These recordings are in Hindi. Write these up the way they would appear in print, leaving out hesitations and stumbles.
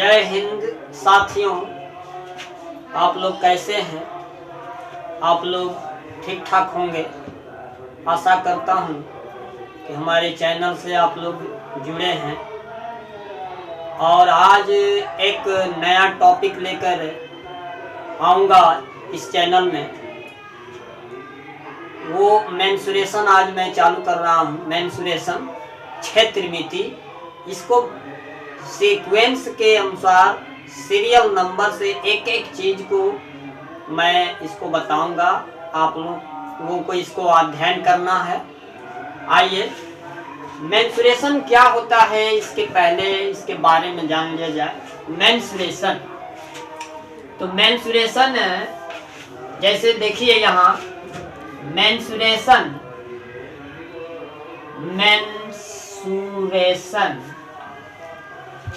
जय हिंद साथियों, आप लोग कैसे हैं? आप लोग ठीक ठाक होंगे। आशा करता हूं कि हमारे चैनल से आप लोग जुड़े हैं और आज एक नया टॉपिक लेकर आऊँगा इस चैनल में। वो मेंसुरेशन आज मैं चालू कर रहा हूँ। मेंसुरेशन क्षेत्र मिति, इसको सीक्वेंस के अनुसार सीरियल नंबर से एक एक चीज को मैं इसको बताऊंगा। आप लोगों को इसको अध्ययन करना है। आइए, मेंसुरेशन क्या होता है इसके पहले इसके बारे में जान लिया जाए। मेंसुरेशन, तो मेंसुरेशन जैसे देखिए यहाँ मेंसुरेशन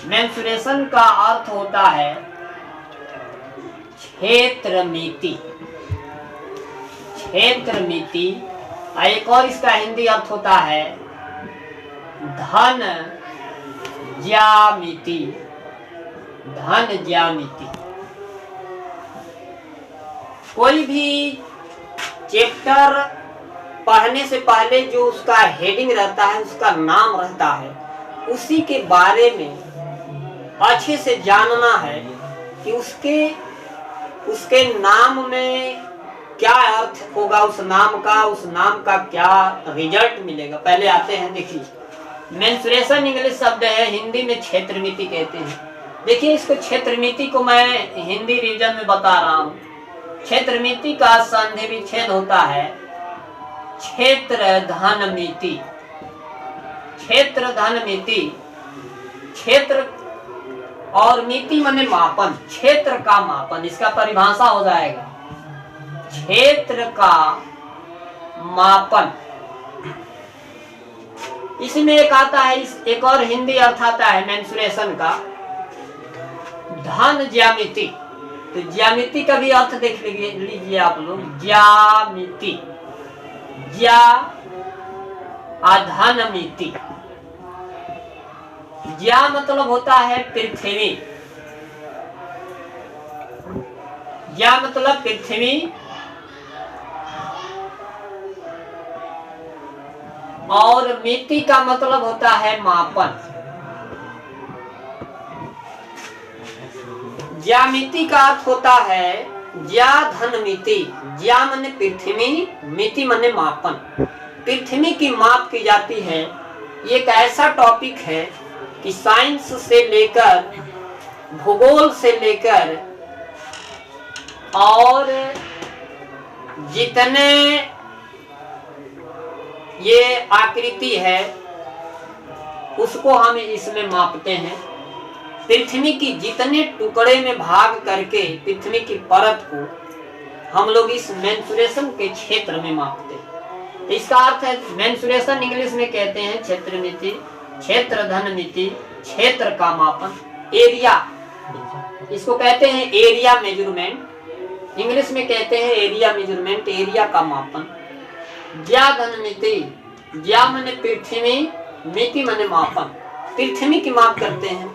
मेंसुरेशन का अर्थ होता है क्षेत्र मिति। क्षेत्र मिति, एक और इसका हिंदी अर्थ होता है धन ज्यामिति। धन ज्यामिति, कोई भी चैप्टर पढ़ने से पहले जो उसका हेडिंग रहता है, उसका नाम रहता है, उसी के बारे में अच्छे से जानना है कि उसके नाम में क्या अर्थ होगा, उस नाम का क्या रिजल्ट मिलेगा। पहले आते हैं, देखिए मेंसुरेशन इंग्लिश शब्द है, हिंदी में क्षेत्र मिति कहते हैं। देखिए इसको क्षेत्र मिति को मैं हिंदी रीजन में बता रहा हूँ। क्षेत्र मिति का संधि विच्छेद होता है क्षेत्र धन मिति। क्षेत्र धन मिति, क्षेत्र और मिति माने मापन, क्षेत्र का मापन, इसका परिभाषा हो जाएगा क्षेत्र का मापन। इसमें एक आता है, एक और हिंदी अर्थ आता है मेंसुरेशन का धन ज्यामिति। तो ज्यामिति का भी अर्थ देख लीजिए आप लोग। ज्यामिति, ज्या धन मिति। ज्या मतलब होता है पृथ्वी। ज्या मतलब पृथ्वी और मिति का मतलब होता है मापन। ज्यामिति का अर्थ होता है ज्या धन मिति। ज्या माने पृथ्वी, मिति माने मापन। पृथ्वी की माप की जाती है। ये एक ऐसा टॉपिक है कि साइंस से लेकर, भूगोल से लेकर और जितने ये आकृति है उसको हम इसमें मापते हैं। पृथ्वी की जितने टुकड़े में भाग करके पृथ्वी की परत को हम लोग इस मेंसुरेशन के क्षेत्र में मापते हैं। इसका अर्थ है मेंसुरेशन इंग्लिश में कहते हैं क्षेत्र मिति, क्षेत्र धन मिति, क्षेत्र का मापन। एरिया, इसको कहते हैं एरिया मेजरमेंट। इंग्लिश में कहते हैं एरिया मेजरमेंट, एरिया का मापन। ज्या धन मिति, ज्या माने पृथ्वी, मिति माने मापन। पृथ्वी की माप करते हैं।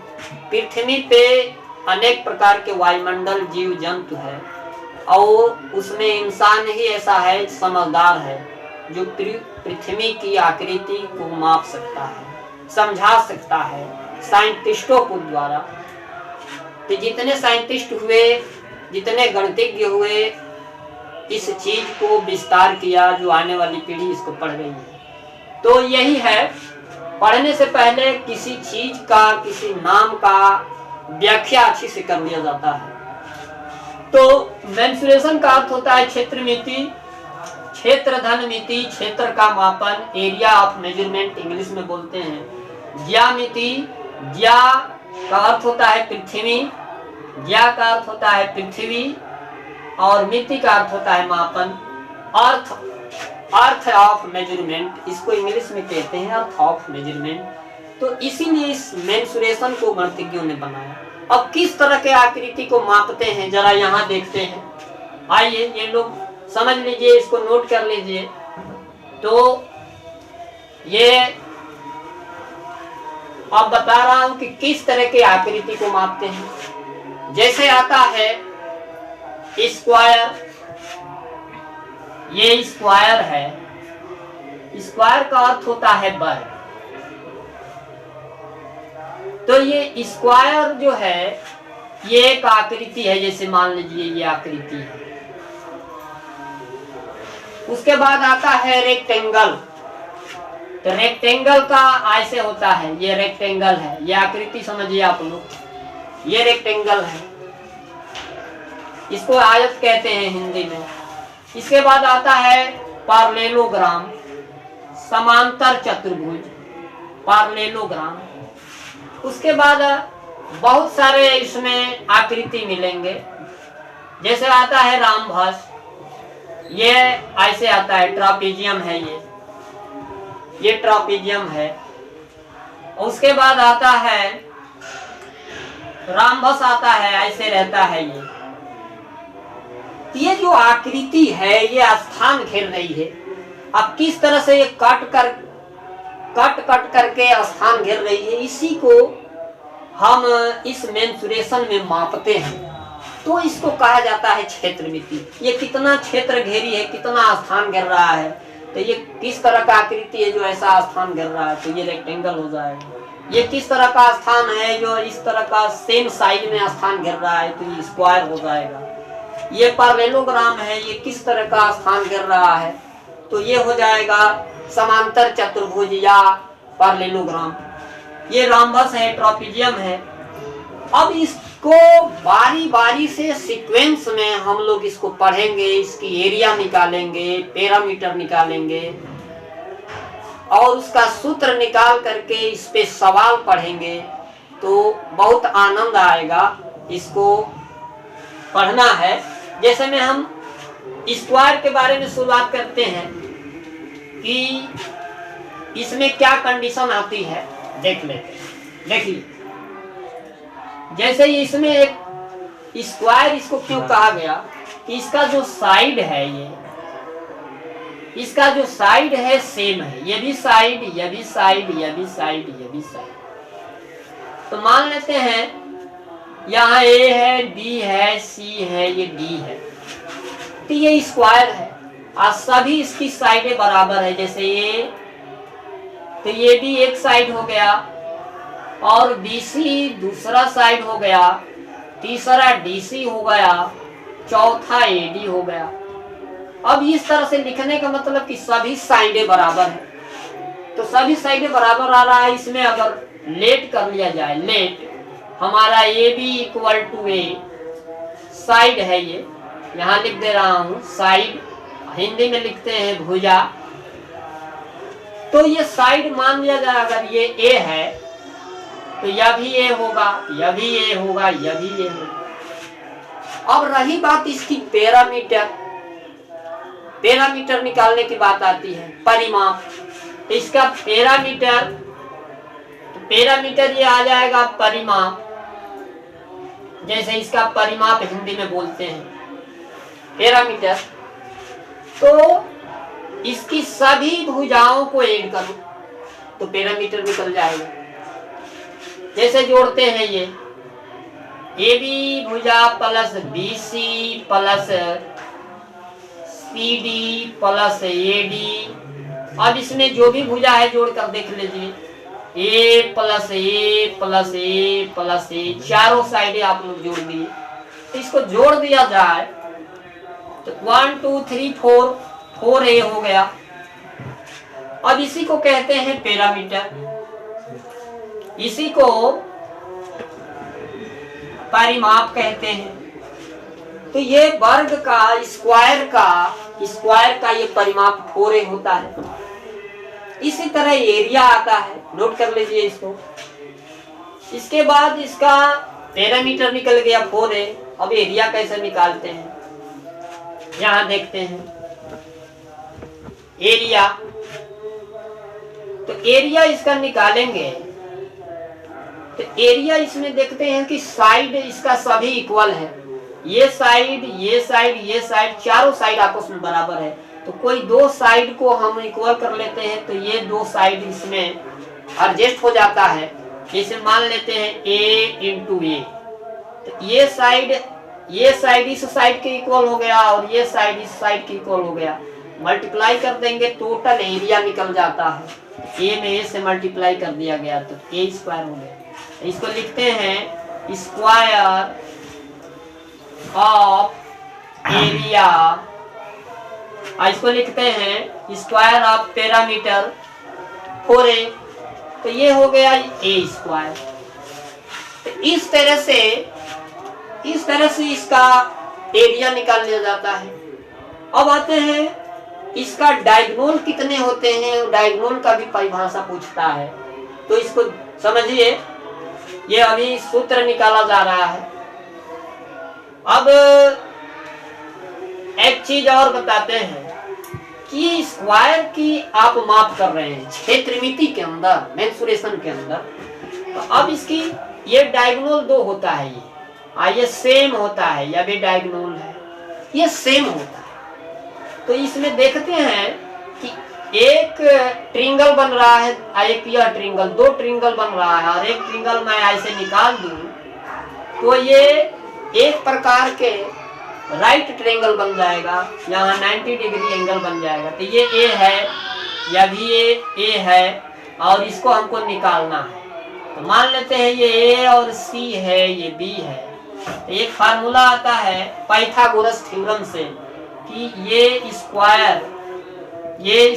पृथ्वी पे अनेक प्रकार के वायुमंडल जीव जंतु है और उसमें इंसान ही ऐसा है, समझदार है, जो पृथ्वी की आकृति को माप सकता है, समझा सकता है साइंटिस्टों को द्वारा। तो जितने साइंटिस्ट हुए, जितने गणितज्ञ हुए, इस चीज को विस्तार किया, जो आने वाली पीढ़ी इसको पढ़ रही है। तो यही है, पढ़ने से पहले किसी चीज का, किसी नाम का व्याख्या अच्छी से कर लिया जाता है। तो मेंसुरेशन का अर्थ होता है क्षेत्र मिति, क्षेत्र धन मिति, क्षेत्र का मापन, एरिया ऑफ मेजरमेंट इंग्लिश में बोलते हैं। ज्यामिति, ज्या का अर्थ होता है पृथ्वी, ज्या का अर्थ होता है पृथ्वी और मिति का अर्थ होता है मापन। अर्थ ऑफ मेजरमेंट, इसको इंग्लिश में कहते हैं अर्थ ऑफ मेजरमेंट। तो इसीलिए इस मेंसुरेशन को गणितज्ञों ने बनाया। अब किस तरह के आकृति को मापते हैं जरा यहाँ देखते हैं। आइए, ये लोग समझ लीजिए, इसको नोट कर लीजिए। तो ये अब बता रहा हूं कि किस तरह के आकृति को मापते हैं। जैसे आता है स्क्वायर, ये स्क्वायर है, स्क्वायर का अर्थ होता है वर्ग। तो ये स्क्वायर जो है ये एक आकृति है, जैसे मान लीजिए ये आकृति है। उसके बाद आता है रेक्टेंगल। तो रेक्टेंगल का ऐसे होता है, ये रेक्टेंगल है, ये आकृति समझिए आप लोग, ये रेक्टेंगल है, इसको आयत कहते हैं हिंदी में। इसके बाद आता है पैरेललोग्राम, समांतर चतुर्भुज, पैरेललोग्राम। उसके बाद बहुत सारे इसमें आकृति मिलेंगे, जैसे आता है रामभस, ये ऐसे आता है, ट्रापीजियम है, ये ट्रापीजियम है। उसके बाद आता है रामभस, आता है ऐसे रहता है ये जो आकृति है ये स्थान घेर रही है। अब किस तरह से ये कट कट करके स्थान घेर रही है, इसी को हम इस मेंसुरेशन में मापते हैं। तो इसको कहा जाता है क्षेत्रमिति। ये कितना क्षेत्र घेरी है, कितना स्थान घेर रहा है, तो ये किस तरह का आकृति है जो ऐसा स्थान घेर रहा है, तो ये रेक्टेंगल हो जाएगा। ये किस तरह का स्थान है जो इस तरह का सेम साइड में स्थान घेर रहा है, तो ये स्क्वायर हो जाएगा। ये पैरेललोग्राम है, ये किस तरह का स्थान घेर रहा है, तो ये हो जाएगा समांतर चतुर्भुज या पैरेललोग्राम। ये रामभस है, ट्रापीजियम है। अब इसको बारी बारी से सीक्वेंस में हम लोग इसको पढ़ेंगे, इसकी एरिया निकालेंगे, पैरामीटर निकालेंगे और उसका सूत्र निकाल करके इस पे सवाल पढ़ेंगे, तो बहुत आनंद आएगा। इसको पढ़ना है। जैसे में हम स्क्वायर के बारे में शुरुआत करते हैं कि इसमें क्या कंडीशन आती है, देख लेते हैं। देखिए, जैसे इसमें एक स्क्वायर, इसको क्यों कहा गया कि इसका जो साइड है, इसका जो साइड है सेम है, ये भी साइड, ये भी साइड, ये भी साइड, ये भी साइड। तो मान लेते हैं यहाँ A है, B है, C है, ये D है, तो ये स्क्वायर है और सभी इसकी साइडें बराबर है। जैसे ये, तो ये भी एक साइड हो गया और BC दूसरा साइड हो गया, तीसरा DC हो गया, चौथा AD हो गया। अब इस तरह से लिखने का मतलब कि सभी साइडें बराबर है। तो सभी साइडें बराबर आ रहा है। इसमें अगर लेट कर लिया जाए, लेट हमारा AB equal to A, side है ये, यहाँ लिख दे रहा हूँ साइड, हिंदी में लिखते हैं भुजा। तो ये साइड मान लिया जाए, अगर ये A है तो यह भी A होगा, यह भी A होगा, यह भी A होगा। अब रही बात इसकी पैरामीटर, पैरामीटर निकालने की बात आती है, परिमाप। इसका पैरामीटर, तो पैरामीटर ये आ जाएगा परिमाप, जैसे इसका परिमाप हिंदी में बोलते हैं पैरामीटर। तो इसकी सभी भुजाओं को ऐड करो तो पैरामीटर निकल जाएगा। जैसे जोड़ते हैं ये AB भुजा plus BC plus CD plus AD। अब इसमें जो भी भुजा है जोड़ कर देख लीजिए, A plus A plus A plus A, चारों साइडें आप लोग जोड़ दिए। इसको जोड़ दिया जाए तो 1 2 3 4, 4A हो गया। अब इसी को कहते हैं पैरामीटर, इसी को परिमाप कहते हैं। तो ये वर्ग का, स्क्वायर का ये परिमाप 4A होता है। इसी तरह एरिया आता है, नोट कर लीजिए इसको। इसके बाद इसका पैरामीटर निकल गया 4A। अब एरिया कैसे निकालते हैं, यहां देखते हैं एरिया। तो एरिया इसका निकालेंगे तो एरिया इसमें देखते हैं कि साइड इसका सभी इक्वल है। ये साइड, ये साइड, ये साइड, चारों साइड आपस में बराबर है। तो कोई दो साइड को हम इक्वल कर लेते हैं तो ये दो साइड इसमें एडजस्ट हो जाता है। जैसे मान लेते हैं a इंटू ए, तो ये साइड इस साइड के इक्वल हो गया और ये साइड इस साइड के इक्वल हो गया। मल्टीप्लाई कर देंगे, टोटल एरिया निकल जाता है। ए में ए से मल्टीप्लाई कर दिया गया तो ए स्क्वायर हो गया। इसको लिखते हैं स्क्वायर ऑफ एरिया, इसको लिखते हैं स्क्वायर ऑफ पैरामीटर 4a, तो ये हो गया ए स्क्वायर। तो इस तरह से इसका एरिया निकाल लिया जाता है। अब आते हैं इसका डायगोनल कितने होते हैं, डायगोनल का भी परिभाषा पूछता है, तो इसको समझिए। ये अभी सूत्र निकाला जा रहा है। अब एक चीज और बताते हैं कि स्क्वायर की आप माप कर रहे हैं क्षेत्रमिति के अंदर, मेंसुरेशन के अंदर, तो अब इसकी ये डायगोनल 2 होता है, ये सेम होता है, या भी डायगोनल है, ये सेम होता है। तो इसमें देखते हैं कि एक ट्रिंगल बन रहा है, एक यह ट्रिंगल, 2 ट्रिंगल बन रहा है, और एक ट्रिंगल मैं ऐसे निकाल दूं तो ये एक प्रकार के राइट ट्रायंगल बन जाएगा, यहाँ 90 डिग्री एंगल बन जाएगा। तो ये ए है, या भी ए है, और इसको हमको निकालना है। तो मान लेते हैं ये ए और सी है, ये बी है। तो एक फार्मूला आता है पाइथागोरस थ्योरम से कि ये स्क्वायर, ये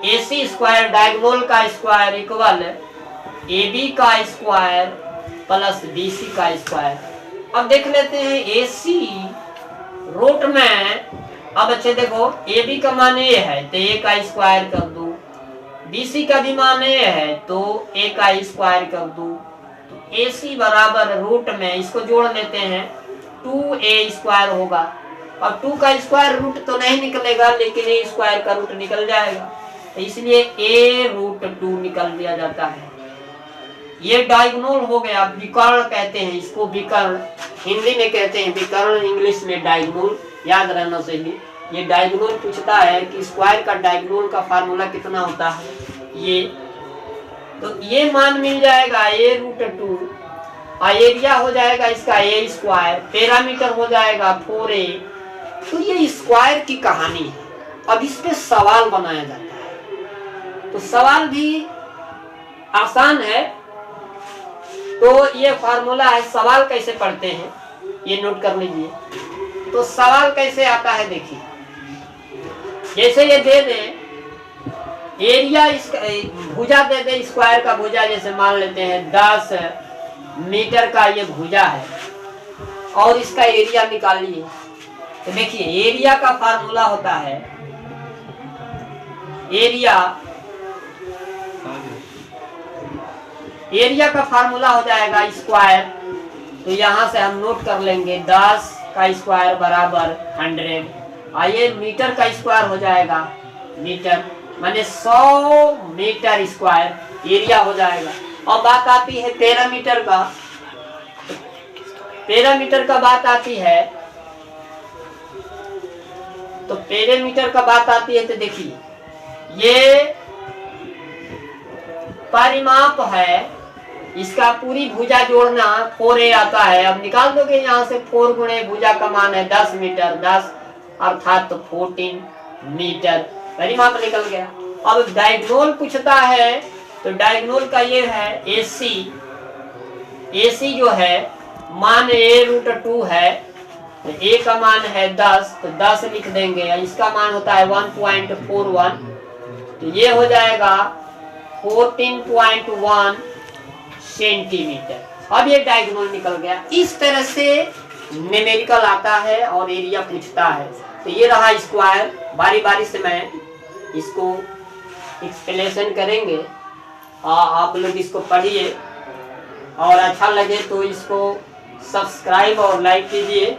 AC स्क्वायर डायगोनल का स्क्वायर इक्वल AB का स्क्वायर प्लस BC का स्क्वायर। अब देख लेते हैं AC रूट में, अब अच्छे देखो AB का मान A है तो A का स्क्वायर कर दो, BC का भी मान A है तो A का स्क्वायर कर दो। तो AC बराबर रूट में इसको जोड़ लेते हैं 2A स्क्वायर होगा। अब 2 का स्क्वायर रूट तो नहीं निकलेगा, लेकिन A स्क्वायर का रूट निकल जाएगा, तो इसलिए A रूट 2 निकल दिया जाता है। ये डायगोनल हो गया, विकर्ण कहते हैं इसको, विकर्ण हिंदी में कहते हैं विकर्ण, इंग्लिश में डायगोनल, याद रहना चाहिए। ये डायगोनल पूछता है कि स्क्वायर का डायगोनल का फार्मूला कितना होता है, ये तो ये मान मिल जाएगा A रूट 2, एरिया हो जाएगा इसका A स्क्वायर, पैरामीटर हो जाएगा 4A। तो ये स्क्वायर की कहानी है। अब इस पे सवाल बनाया जाता है, तो सवाल भी आसान है। तो ये फार्मूला है, सवाल कैसे पढ़ते हैं ये नोट कर लीजिए। तो सवाल कैसे आता है देखिए, जैसे ये दे दें एरिया, इसका भुजा दे दे, स्क्वायर का भुजा, जैसे मान लेते हैं 10 मीटर का ये भुजा है और इसका एरिया निकालिए। तो देखिए एरिया का फार्मूला होता है, एरिया का फार्मूला हो जाएगा स्क्वायर। तो यहाँ से हम नोट कर लेंगे 10 का स्क्वायर बराबर 100। आइए मीटर का स्क्वायर हो जाएगा, मीटर माने 100 मीटर स्क्वायर एरिया हो जाएगा। और बात आती है पैरामीटर का, पैरामीटर का बात आती है, तो पैरामीटर का बात आती है। तो देखिए ये परिमाप है, इसका पूरी भुजा जोड़ना 4A आता है। अब निकाल दोगे यहाँ से 4 गुणे भुजा का मान है 10 मीटर, 10 अर्थात तो 14 मीटर, परिमाप निकल गया। अब डायगोनल पूछता है, तो डायगोनल का ये है AC जो है मान A रूट 2 है, तो A का मान है 10, तो 10 लिख देंगे। इसका मान होता है 1.41, तो ये हो जाएगा 14.1 सेंटीमीटर। अब ये डायगोनल निकल गया। इस तरह से न्यूमेरिकल आता है और एरिया पूछता है। तो ये रहा स्क्वायर, बारी बारी से मैं इसको एक्सप्लेनेशन करेंगे, आप लोग इसको पढ़िए और अच्छा लगे तो इसको सब्सक्राइब और लाइक कीजिए।